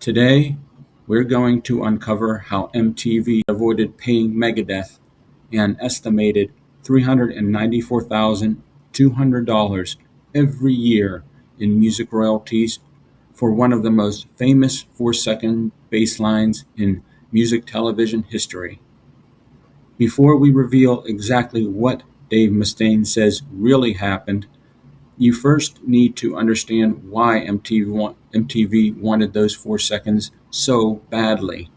Today, we're going to uncover how MTV avoided paying Megadeth an estimated $394,200 every year in music royalties for one of the most famous 4-second bass lines in music television history. Before we reveal exactly what Dave Mustaine says really happened, you first need to understand why MTV wanted those 4 seconds so badly.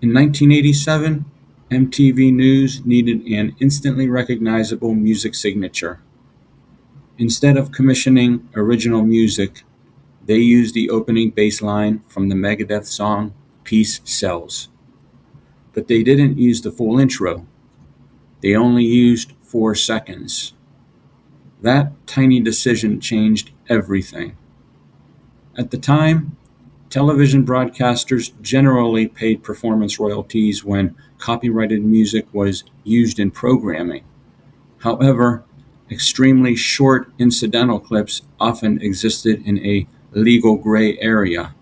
In 1987, MTV News needed an instantly recognizable music signature. Instead of commissioning original music, they used the opening bass line from the Megadeth song Peace Sells. But they didn't use the full intro. They only used 4 seconds. That tiny decision changed everything. At the time, television broadcasters generally paid performance royalties when copyrighted music was used in programming. However, extremely short incidental clips often existed in a legal gray area.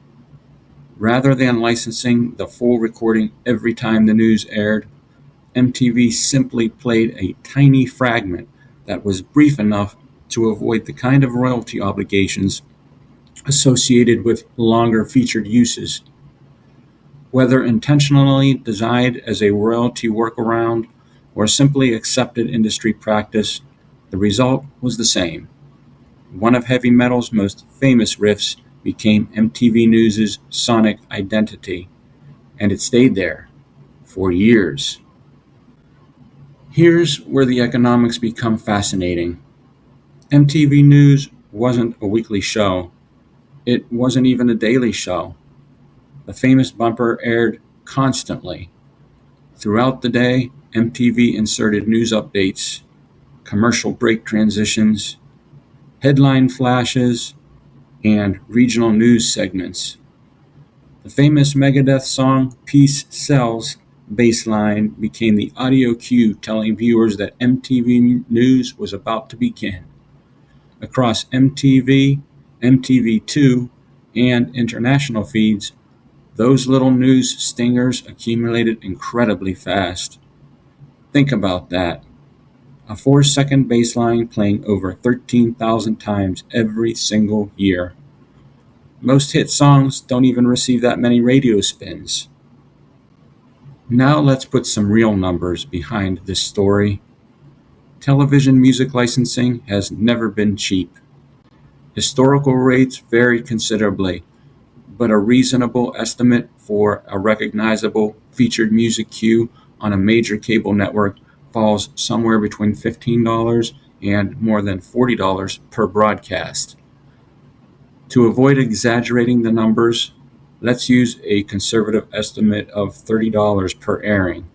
Rather than licensing the full recording every time the news aired, MTV simply played a tiny fragment that was brief enough to avoid the kind of royalty obligations associated with longer featured uses. Whether intentionally designed as a royalty workaround or simply accepted industry practice, the result was the same. One of heavy metal's most famous riffs became MTV News' sonic identity, and it stayed there for years. Here's where the economics become fascinating. MTV News wasn't a weekly show. It wasn't even a daily show. The famous bumper aired constantly. Throughout the day, MTV inserted news updates, commercial break transitions, headline flashes, and regional news segments. The famous Megadeth song Peace Sells bass line became the audio cue telling viewers that MTV News was about to begin. Across MTV, MTV2, and international feeds, those little news stingers accumulated incredibly fast. Think about that. A 4-second bass line playing over 13,000 times every single year. Most hit songs don't even receive that many radio spins. Now let's put some real numbers behind this story. Television music licensing has never been cheap. Historical rates vary considerably, but a reasonable estimate for a recognizable featured music cue on a major cable network falls somewhere between $15 and more than $40 per broadcast. To avoid exaggerating the numbers, let's use a conservative estimate of $30 per airing.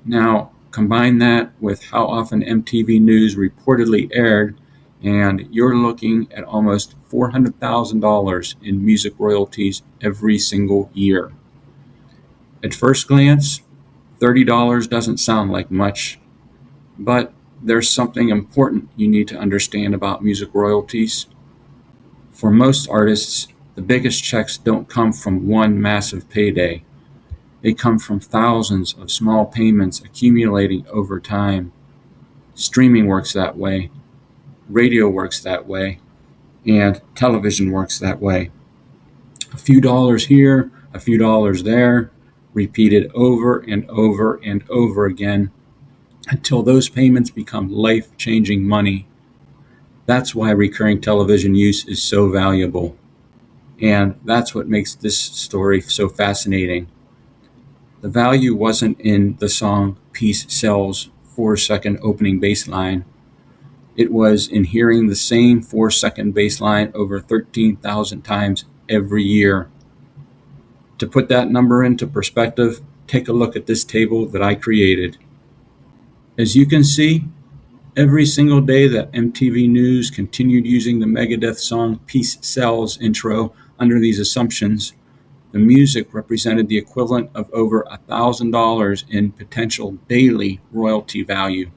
Now, combine that with how often MTV News reportedly aired, and you're looking at almost $400,000 in music royalties every single year. At first glance, $30 doesn't sound like much, but there's something important you need to understand about music royalties. For most artists, the biggest checks don't come from one massive payday. They come from thousands of small payments accumulating over time. Streaming works that way, radio works that way, and television works that way. A few dollars here, a few dollars there, repeated over and over and over again until those payments become life-changing money. That's why recurring television use is so valuable. And that's what makes this story so fascinating. The value wasn't in the song Peace Sells 4-second opening bass line. It was in hearing the same 4-second bass line over 13,000 times every year. To put that number into perspective, take a look at this table that I created. As you can see, every single day that MTV News continued using the Megadeth song Peace Sells intro under these assumptions, the music represented the equivalent of over $1,000 in potential daily royalty value.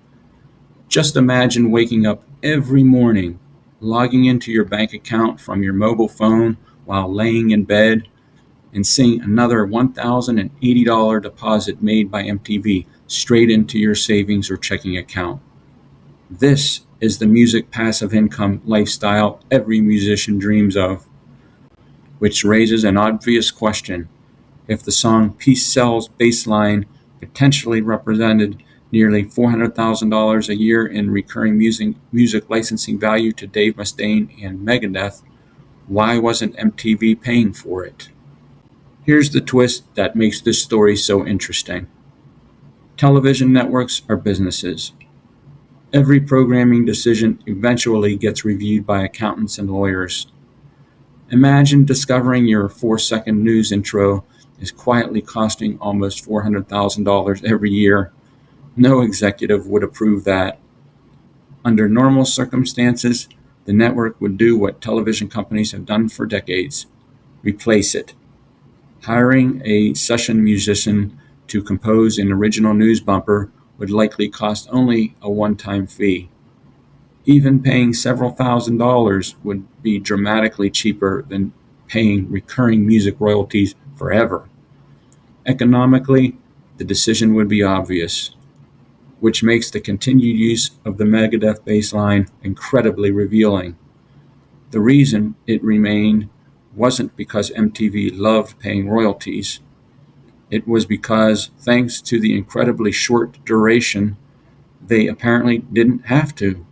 Just imagine waking up every morning, logging into your bank account from your mobile phone while laying in bed and seeing another $1,080 deposit made by MTV straight into your savings or checking account. This is the music passive income lifestyle every musician dreams of, which raises an obvious question. If the song Peace Sells baseline potentially represented nearly $400,000 a year in recurring music licensing value to Dave Mustaine and Megadeth, why wasn't MTV paying for it? Here's the twist that makes this story so interesting. Television networks are businesses. Every programming decision eventually gets reviewed by accountants and lawyers. Imagine discovering your 4-second news intro is quietly costing almost $400,000 every year. No executive would approve that. Under normal circumstances, the network would do what television companies have done for decades: replace it. Hiring a session musician to compose an original news bumper would likely cost only a one-time fee. Even paying several $1,000s would be dramatically cheaper than paying recurring music royalties forever. Economically, the decision would be obvious, which makes the continued use of the Megadeth bass line incredibly revealing. The reason it remained wasn't because MTV loved paying royalties. It was because, thanks to the incredibly short duration, they apparently didn't have to.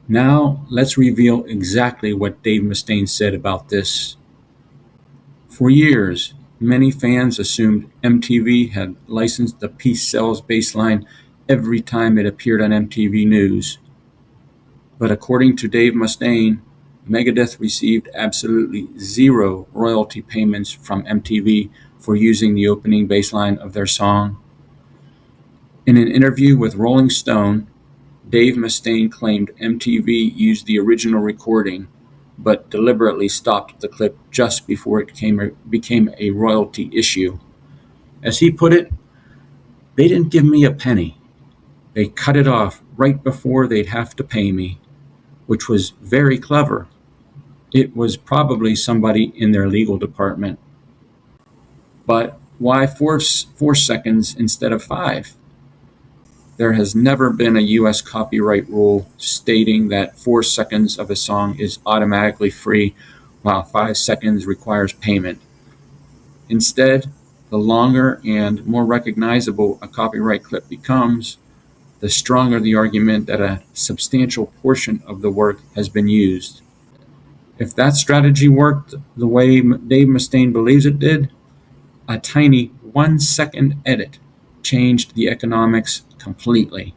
Now, let's reveal exactly what Dave Mustaine said about this. For years, many fans assumed MTV had licensed the Peace Sells bass line every time it appeared on MTV News. But according to Dave Mustaine, Megadeth received absolutely zero royalty payments from MTV for using the opening bass line of their song. In an interview with Rolling Stone, Dave Mustaine claimed MTV used the original recording, but deliberately stopped the clip just before it became a royalty issue. As he put it, "They didn't give me a penny. They cut it off right before they'd have to pay me," which was very clever. It was probably somebody in their legal department. But why 4 seconds instead of 5? There has never been a U.S. copyright rule stating that 4 seconds of a song is automatically free, while 5 seconds requires payment. Instead, the longer and more recognizable a copyright clip becomes, the stronger the argument that a substantial portion of the work has been used. If that strategy worked the way Dave Mustaine believes it did, a tiny 1-second edit changed the economics completely.